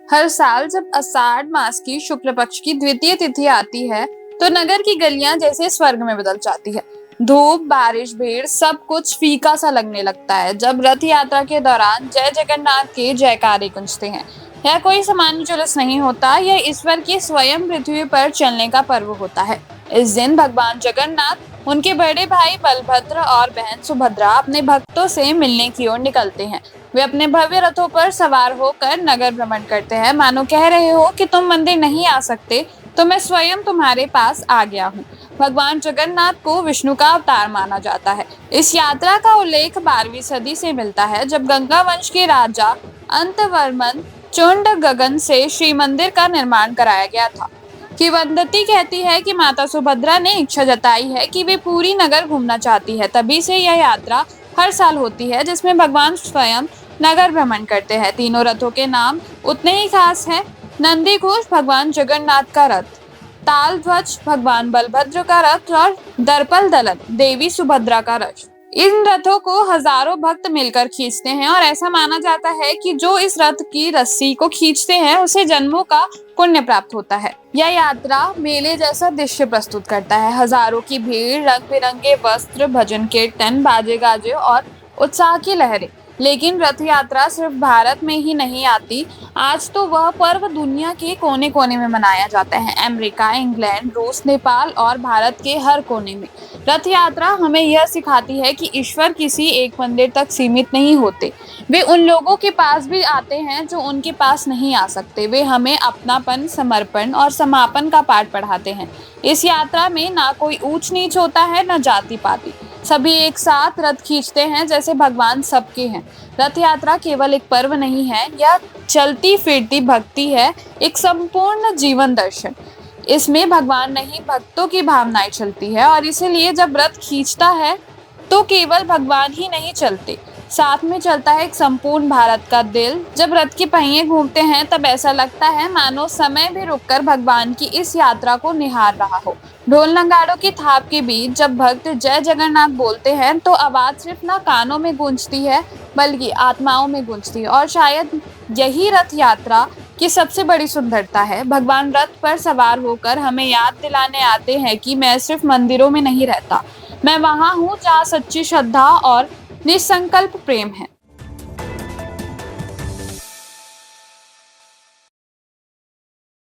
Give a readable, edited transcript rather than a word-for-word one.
हर साल जब आषाढ़ मास की शुक्ल पक्ष की द्वितीय तिथि आती है, तो नगर की गलियां जैसे स्वर्ग में बदल जाती है। धूप, बारिश, भीड़, सब कुछ फीका सा लगने लगता है जब रथ यात्रा के दौरान जय जगन्नाथ के जयकारे गूंजते हैं। यह कोई सामान्य जुलूस नहीं होता, यह ईश्वर के स्वयं पृथ्वी पर चलने का पर्व होता है। इस दिन भगवान जगन्नाथ, उनके बड़े भाई बलभद्र और बहन सुभद्रा अपने भक्तों से मिलने की ओर निकलते हैं। वे अपने भव्य रथों पर सवार होकर नगर भ्रमण करते हैं, मानो कह रहे हो कि तुम मंदिर नहीं आ सकते, तो मैं स्वयं तुम्हारे पास आ गया हूँ। भगवान जगन्नाथ को विष्णु का अवतार माना जाता है। इस यात्रा का उल्लेख 12वीं सदी से मिलता है, जब गंगा वंश के राजा अंतवर्मन चुंड गगन से श्री मंदिर का निर्माण कराया गया था। किंवदंती कहती है कि माता सुभद्रा ने इच्छा जताई है कि वे पूरी नगर घूमना चाहती है। तभी से यह यात्रा हर साल होती है, जिसमें भगवान स्वयं नगर भ्रमण करते हैं। तीनों रथों के नाम उतने ही खास हैं। नंदी घोष भगवान जगन्नाथ का रथ, ताल ध्वज भगवान बलभद्र का रथ और दर्पल दलन देवी सुभद्रा का रथ। इन रथों को हजारों भक्त मिलकर खींचते हैं और ऐसा माना जाता है कि जो इस रथ की रस्सी को खींचते हैं उसे जन्मों का पुण्य प्राप्त होता है। यह यात्रा मेले जैसा दृश्य प्रस्तुत करता है। हजारों की भीड़, रंग बिरंगे वस्त्र, भजन कीर्तन, बाजे गाजे और उत्साह की लहरें। लेकिन रथ यात्रा सिर्फ भारत में ही नहीं आती, आज तो वह पर्व दुनिया के कोने कोने में मनाया जाता है। अमेरिका, इंग्लैंड, रूस, नेपाल और भारत के हर कोने में रथ यात्रा हमें यह सिखाती है कि ईश्वर किसी एक मंदिर तक सीमित नहीं होते। वे उन लोगों के पास भी आते हैं जो उनके पास नहीं आ सकते। वे हमें अपनापन, समर्पण और समापन का पाठ पढ़ाते हैं। इस यात्रा में ना कोई ऊंच नीच होता है, न जाति पाति। सभी एक साथ रथ खींचते हैं जैसे भगवान सबके हैं। रथ यात्रा केवल एक पर्व नहीं है, यह चलती फिरती भक्ति है, एक संपूर्ण जीवन दर्शन। इसमें भगवान नहीं, भक्तों की भावनाएं चलती है और इसीलिए जब रथ खींचता है तो केवल भगवान ही नहीं चलते, साथ में चलता है एक संपूर्ण भारत का दिल। जब रथ के पहिए घूमते हैं तब ऐसा लगता है मानो समय भी रुककर भगवान की इस यात्रा को निहार रहा हो। ढोल नगाड़ों की थाप के बीच जब भक्त जय जगन्नाथ बोलते हैं तो आवाज सिर्फ ना कानों में गूंजती है, बल्कि आत्माओं में गूंजती है। और शायद यही रथ यात्रा की सबसे बड़ी सुंदरता है। भगवान रथ पर सवार होकर हमें याद दिलाने आते हैं कि मैं सिर्फ मंदिरों में नहीं रहता, मैं वहां हूँ जहाँ सच्ची श्रद्धा और निसंकल्प प्रेम है।